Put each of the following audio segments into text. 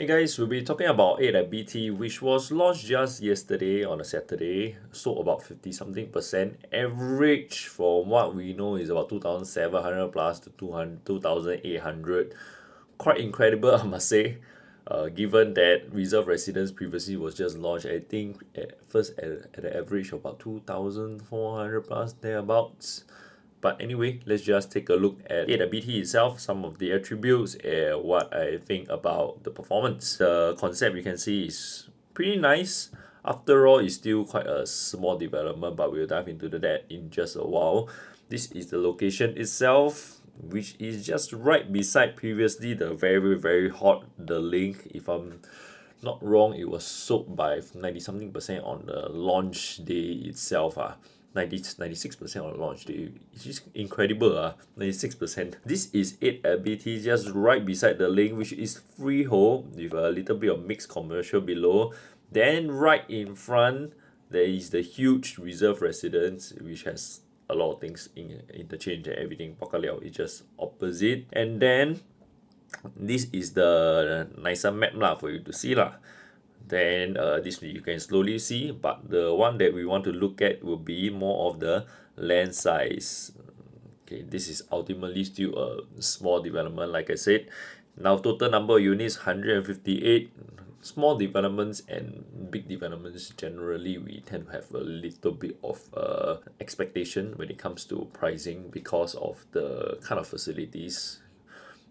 Hey guys, we'll be talking about 8 at BT, which was launched just yesterday on a Saturday, sold about 50 something percent. Average from what we know is about 2,700 plus to 2,800. Quite incredible, I must say. Given that reserve residence previously was just launched, I think at first at the average of about 2,400 plus thereabouts. But anyway, let's just take a look at AWT itself, some of the attributes, and what I think about the performance. The concept you can see is pretty nice. After all, it's still quite a small development, but we'll dive into that in just a while. This is the location itself, which is just right beside previously the very hot The Link. If I'm not wrong, it was sold by 90 something percent on the launch day itself. 96% on launch day. It's just incredible. 96%. This is 8 at BT, just right beside The Link, which is freehold with a little bit of mixed commercial below. Then right in front, there is the huge reserve residence, which has a lot of things in interchange and everything. Paka Liao is just opposite. And then this is the nicer map lah for you to see lah. Then this you can slowly see, but the one that we want to look at will be more of the land size. Okay, this is ultimately still a small development, like I said. Now total number of units 158. Small developments and big developments, generally we tend to have a little bit of expectation when it comes to pricing because of the kind of facilities.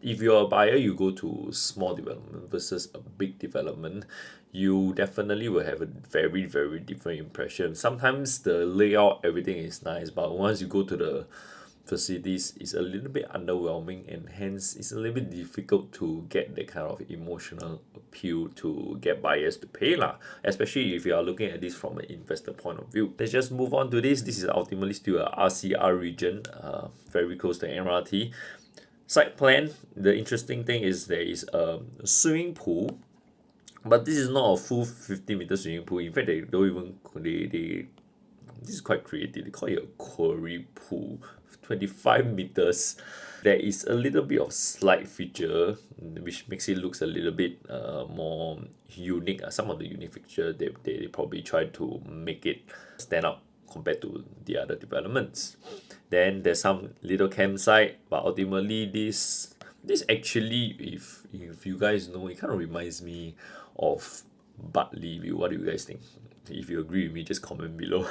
If you're a buyer, you go to small development versus a big development, you definitely will have a very different impression. Sometimes the layout, everything is nice, but once you go to the facilities, it's a little bit underwhelming, and hence it's a little bit difficult to get the kind of emotional appeal to get buyers to pay lah, especially if you are looking at this from an investor point of view. Let's just move on to this. This is ultimately still a RCR region, very close to MRT. Site plan, the interesting thing is there is a swimming pool, but this is not a full 50-meter swimming pool. In fact, they don't even they this is quite creative. They call it a quarry pool, 25 meters. There is a little bit of slide feature, which makes it looks a little bit more unique. Some of the unique feature they probably try to make it stand out compared to the other developments. Then there's some little campsite, but ultimately this actually, if you guys know, it kind of reminds me of Bartley View. What do you guys think? If you agree with me, just comment below.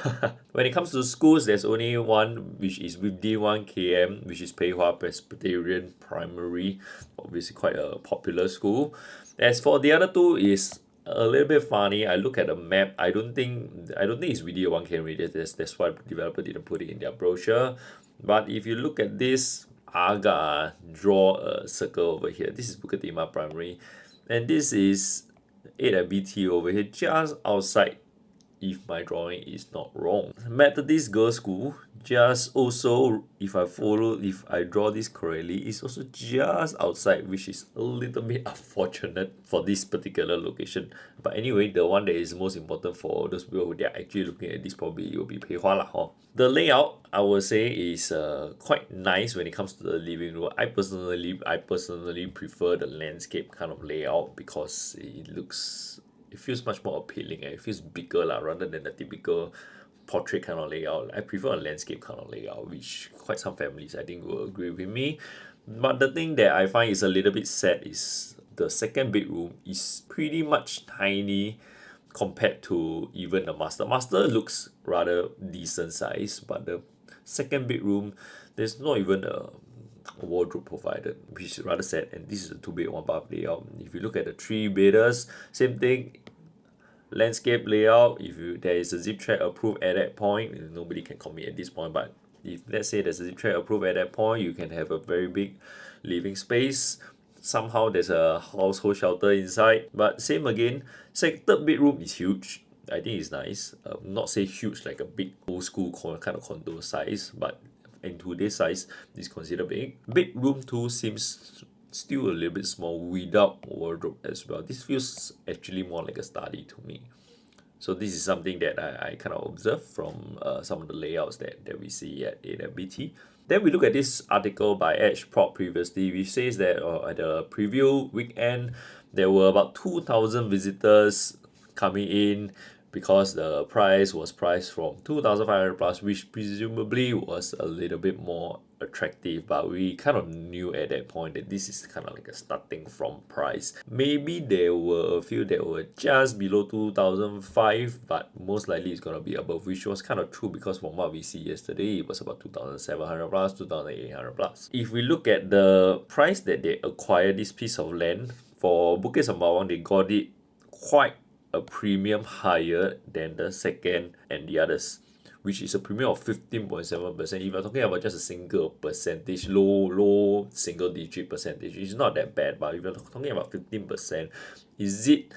When it comes to schools, there's only one which is within 1 km, which is Pei Hwa Presbyterian Primary, obviously quite a popular school. As for the other two, is a little bit funny. I look at the map. I don't think it's within 1 km radius. That's why the developer didn't put it in their brochure. But if you look at this, Aga draw a circle over here. This is Bukit Timah Primary, and this is 8 at BT over here, just outside, if my drawing is not wrong. Methodist Girls' School, just also, if I draw this correctly, is also just outside, which is a little bit unfortunate for this particular location. But anyway, the one that is most important for those people who are actually looking at this probably will be Pei Hwa lah, hor. The layout, I would say, is quite nice when it comes to the living room. I personally prefer the landscape kind of layout because it feels much more appealing, and it feels bigger lah, rather than the typical portrait kind of layout. I prefer a landscape kind of layout, which quite some families I think will agree with me. But the thing that I find is a little bit sad is the second bedroom is pretty much tiny compared to even the master. Master looks rather decent size, but the second bedroom, there's not even a wardrobe provided, which is rather sad. And this is a 2-bed 1-bath layout. If you look at the 3-bedders, same thing, landscape layout. If there is a zip track approved at that point, nobody can commit at this point, but if let's say there's a zip track approved at that point, you can have a very big living space. Somehow there's a household shelter inside, but same again, third bedroom is huge. I think it's nice. Not say huge like a big old school kind of condo size, but in today's size, is considered big. Bedroom 2 seems still a little bit small without wardrobe as well. This feels actually more like a study to me. So this is something that I kind of observe from some of the layouts that we see at AWT. Then we look at this article by Edge Prop previously, which says that at the preview weekend, there were about 2,000 visitors coming in because the price was priced from 2,500 plus, which presumably was a little bit more attractive, but we kind of knew at that point that this is kind of like a starting from price. Maybe there were a few that were just below 2005, but most likely it's going to be above, which was kind of true because from what we see yesterday, it was about 2,700 plus, 2,800 plus. If we look at the price that they acquired this piece of land for Bukit Sembawang, they got it quite a premium higher than the second and the others, which is a premium of 15.7%. If you're talking about just a single percentage, low single digit percentage, it's not that bad. But if you're talking about 15%, is it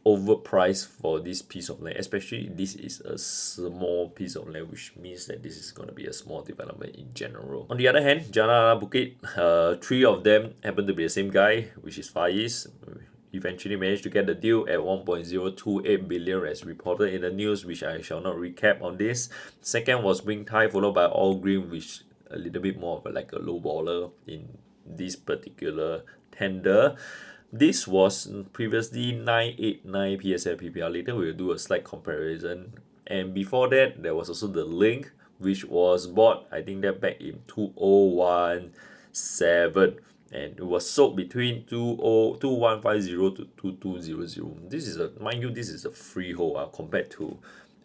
overpriced for this piece of land? Especially this is a small piece of land, which means that this is going to be a small development in general. On the other hand, Jalan Bukit, three of them happen to be the same guy, which is Faiz. Eventually managed to get the deal at 1.028 billion as reported in the news, which I shall not recap on this. Second was Wing Tai, followed by All Green, which a little bit more of like a low baller in this particular tender. This was previously 989 PSL PPR. Later we will do a slight comparison. And before that, there was also the Link, which was bought, I think that back in 2017. And it was sold between 2150 to 2200. This is mind you, this is a freehold compared to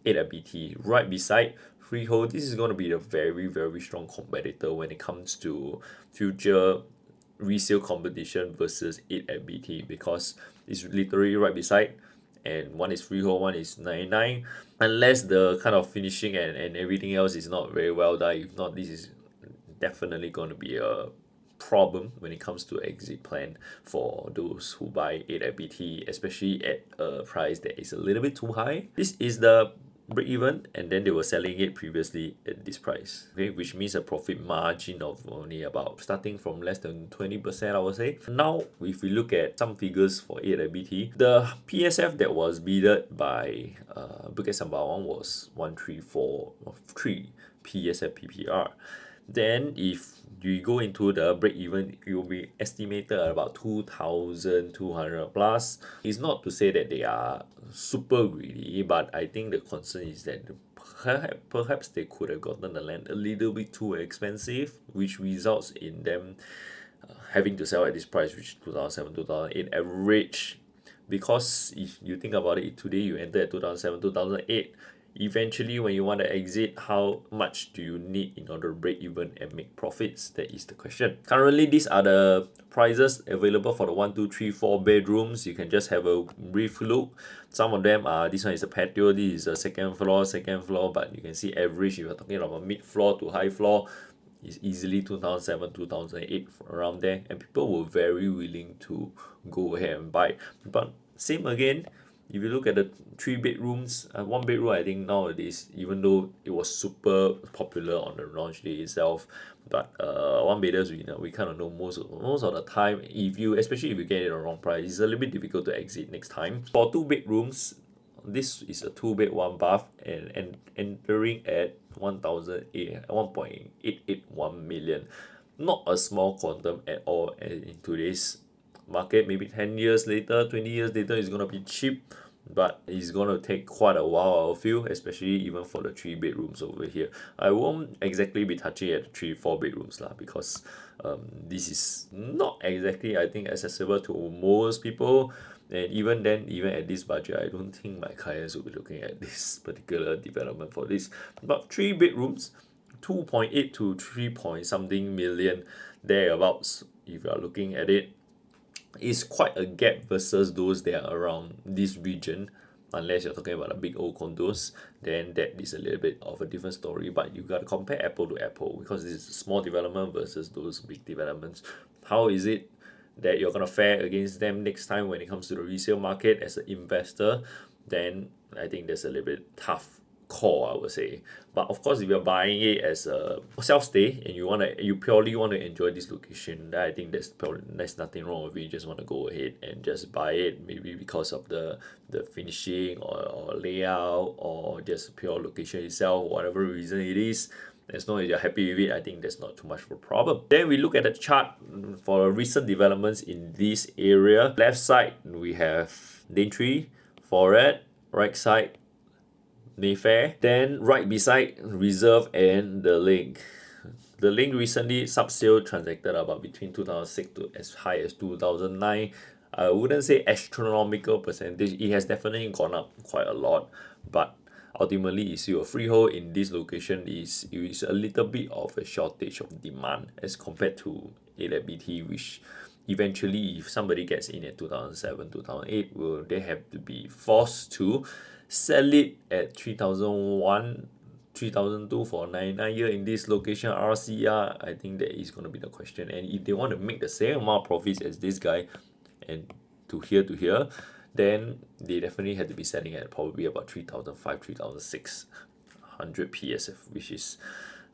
8BT. Right beside freehold, this is going to be a very, very strong competitor when it comes to future resale competition versus 8BT, because it's literally right beside, and one is freehold, one is 99. Unless the kind of finishing and everything else is not very well done, if not, this is definitely going to be a problem when it comes to exit plan for those who buy 8BT, especially at a price that is a little bit too high. This is the break-even, and then they were selling it previously at this price, okay, which means a profit margin of only about starting from less than 20%, I would say. Now, if we look at some figures for 8BT, the PSF that was bidded by Bukit Sembawang was 1343 PSF PPR. Then if you go into the break-even, it will be estimated at about 2,200 plus. It's not to say that they are super greedy, but I think the concern is that perhaps they could have gotten the land a little bit too expensive, which results in them having to sell at this price, which is 2007, 2008 average. Because if you think about it, today you enter at 2007, 2008, eventually when you want to exit, how much do you need in order to break even and make profits? That is the question. Currently, these are the prices available for the 1, 2, 3, 4 bedrooms. You can just have a brief look. Some of them are, this one is a patio, this is a second floor, but you can see average, if you're talking about mid floor to high floor, is easily 2007, 2008, around there, and people were very willing to go ahead and buy. But same again, if you look at the 3 bedrooms, 1 bedroom, I think nowadays, even though it was super popular on the launch day itself, but 1 bedrooms, we kind of know most of the time, especially if you get it at the wrong price, it's a little bit difficult to exit next time. For 2 bedrooms, this is a 2-bed 1 bath and entering at 1.881 million. Not a small quantum at all in today's market. Maybe 10 years later, 20 years later, it's going to be cheap, but it's going to take quite a while, I feel, especially even for the 3 bedrooms over here. I won't exactly be touching at the 3-4 bedrooms because this is not exactly, I think, accessible to most people. And even then, even at this budget, I don't think my clients will be looking at this particular development for this. But 3 bedrooms, 2.8 to 3 point something million thereabouts, if you are looking at it, is quite a gap versus those that are around this region. Unless you're talking about the big old condos, then that is a little bit of a different story. But you got to compare apple to apple, because this is a small development versus those big developments. How is it that you're going to fare against them next time when it comes to the resale market as an investor? Then I think that's a little bit tough call, I would say. But of course, if you're buying it as a self-stay and you purely want to enjoy this location, then I think there's nothing wrong with it. You just want to go ahead and just buy it, maybe because of the finishing or layout, or just pure location itself, whatever reason it is. As long as you're happy with it, I think there's not too much of a problem. Then we look at the chart for recent developments in this area. Left side, we have Daintree, Foret, right side, Mayfair. Then right beside, Reserve and The Link. The Link recently sub-sale transacted about between 2006 to as high as 2009. I wouldn't say astronomical percentage. It has definitely gone up quite a lot, but ultimately is still a freehold in this location is a little bit of a shortage of demand as compared to AWBT, which eventually if somebody gets in at 2007 2008, will they have to be forced to sell it at 3001 3002 for 9 year in this location RCR. I think that is going to be the question, and if they want to make the same amount of profits as this guy and to here, then they definitely had to be selling at probably about 3005 3600 PSF, which is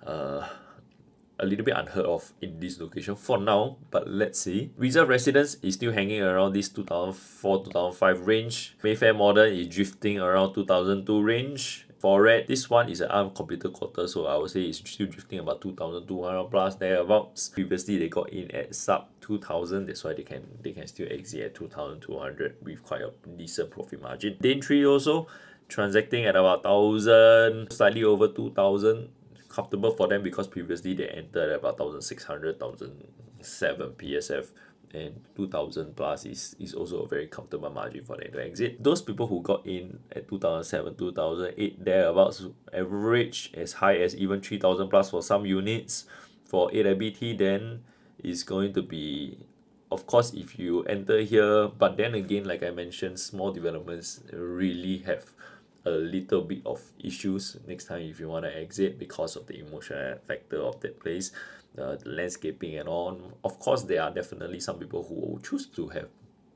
a little bit unheard of in this location for now, but let's see. Reserve Residence is still hanging around this 2004 2005 range. Mayfair Modern is drifting around 2002 range. Foret, this one is an uncomputed quarter, so I would say it's still drifting about 2200 plus thereabouts. Previously they got in at sub 2000, that's why they can still exit at 2200 with quite a decent profit margin. Daintree also transacting at about 1000, slightly over 2000. Comfortable for them because previously they entered at about 1600 1007 PSF, and 2000 plus is also a very comfortable margin for them to exit. Those people who got in at 2007 2008 thereabouts average as high as even 3000 plus for some units. For AWBT then is going to be, of course, if you enter here, but then again, like I mentioned, small developments really have a little bit of issues next time if you want to exit because of the emotional factor of that place, the landscaping and all. Of course, there are definitely some people who will choose to have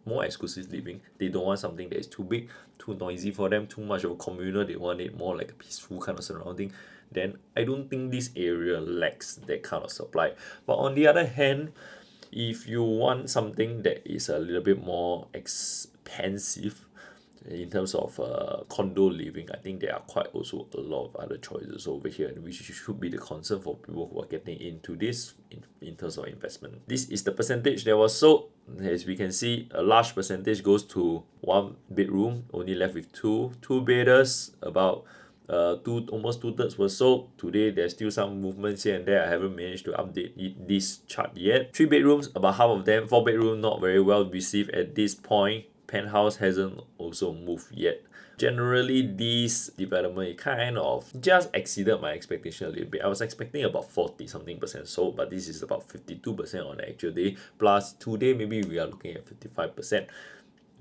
more exclusive living. They don't want something that is too big, too noisy for them, too much of a communal. They want it more like a peaceful kind of surrounding. Then I don't think this area lacks that kind of supply. But on the other hand, if you want something that is a little bit more expensive in terms of condo living, I think there are quite also a lot of other choices over here, which should be the concern for people who are getting into this in terms of investment. This is the percentage that was sold. As we can see, a large percentage goes to one bedroom, only left with two bedders. About almost two-thirds were sold. Today there's still some movements here and there. I haven't managed to update this chart yet. 3 bedrooms, about half of them. 4 bedroom, not very well received at this point. Penthouse hasn't also moved yet. Generally, this development kind of just exceeded my expectation a little bit. I was expecting about 40 something percent sold, but this is about 52% on the actual day. Plus today maybe we are looking at 55%,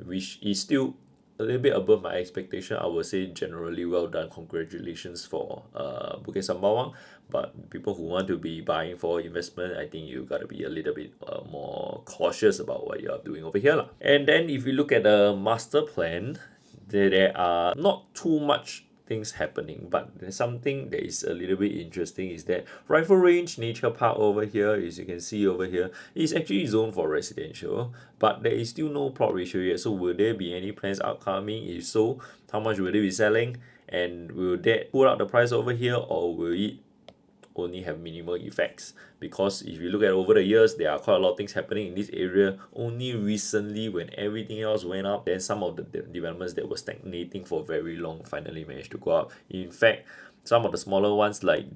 which is still a little bit above my expectation. I would say generally well done. Congratulations for Bukit Sembawang. But people who want to be buying for investment, I think you got to be a little bit more cautious about what you are doing over here lah. And then if you look at the master plan, there are not too much things happening, but there's something that is a little bit interesting is that Rifle Range Nature Park over here, as you can see over here, is actually zoned for residential, but there is still no plot ratio yet. So will there be any plans upcoming? If so, how much will they be selling, and will that pull out the price over here, or will it only have minimal effects? Because if you look at over the years, there are quite a lot of things happening in this area. Only recently, when everything else went up, then some of the developments that were stagnating for very long finally managed to go up. In fact, some of the smaller ones like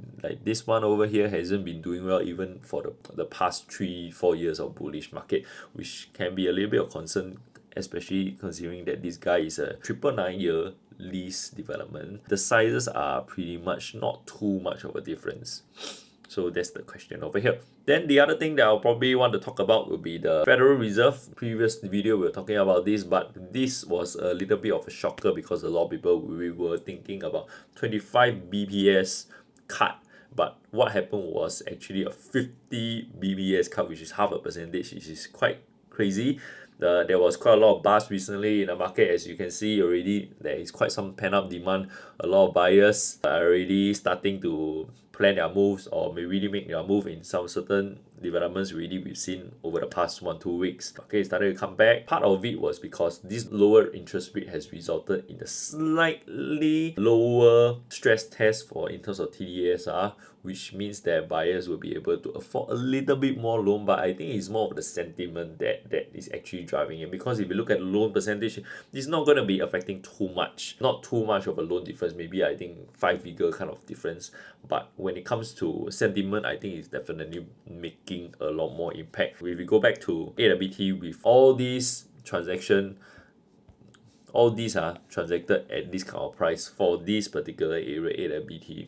this one over here hasn't been doing well even for the past 3-4 years of bullish market, which can be a little bit of concern, especially considering that this guy is a 999-year lease development. The sizes are pretty much not too much of a difference. So that's the question over here. Then the other thing that I'll probably want to talk about will be the Federal Reserve. Previous video we were talking about this, but this was a little bit of a shocker because a lot of people we were thinking about 25 BPS cut. But what happened was actually a 50 BPS cut, which is half a percentage, which is quite crazy. There was quite a lot of buzz recently in the market. As you can see already, there is quite some pent-up demand. A lot of buyers are already starting to plan their moves or may really make their move in some certain developments really we've seen over the past 1-2 weeks. Okay, it started to come back. Part of it was because this lower interest rate has resulted in a slightly lower stress test for in terms of TDSR, which means that buyers will be able to afford a little bit more loan. But I think it's more of the sentiment that is actually driving it, because if you look at the loan percentage, it's not going to be affecting too much, not too much of a loan difference, maybe I think 5-figure kind of difference. But when it comes to sentiment, I think it's definitely making a lot more impact. If we go back to AWT, with all these transactions, all these are transacted at this kind of price for this particular area AWT,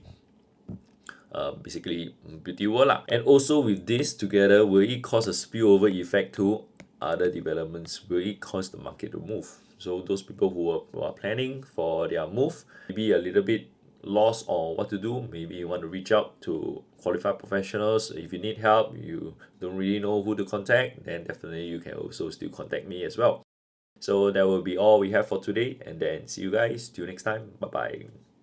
basically beauty world lah. And also with this together, will it cause a spillover effect to other developments? Will it cause the market to move? So those people who are planning for their move, maybe a little bit lost on what to do, maybe you want to reach out to qualified professionals. If you need help, you don't really know who to contact, then definitely you can also still contact me as well. So that will be all we have for today, and then see you guys till next time. Bye bye.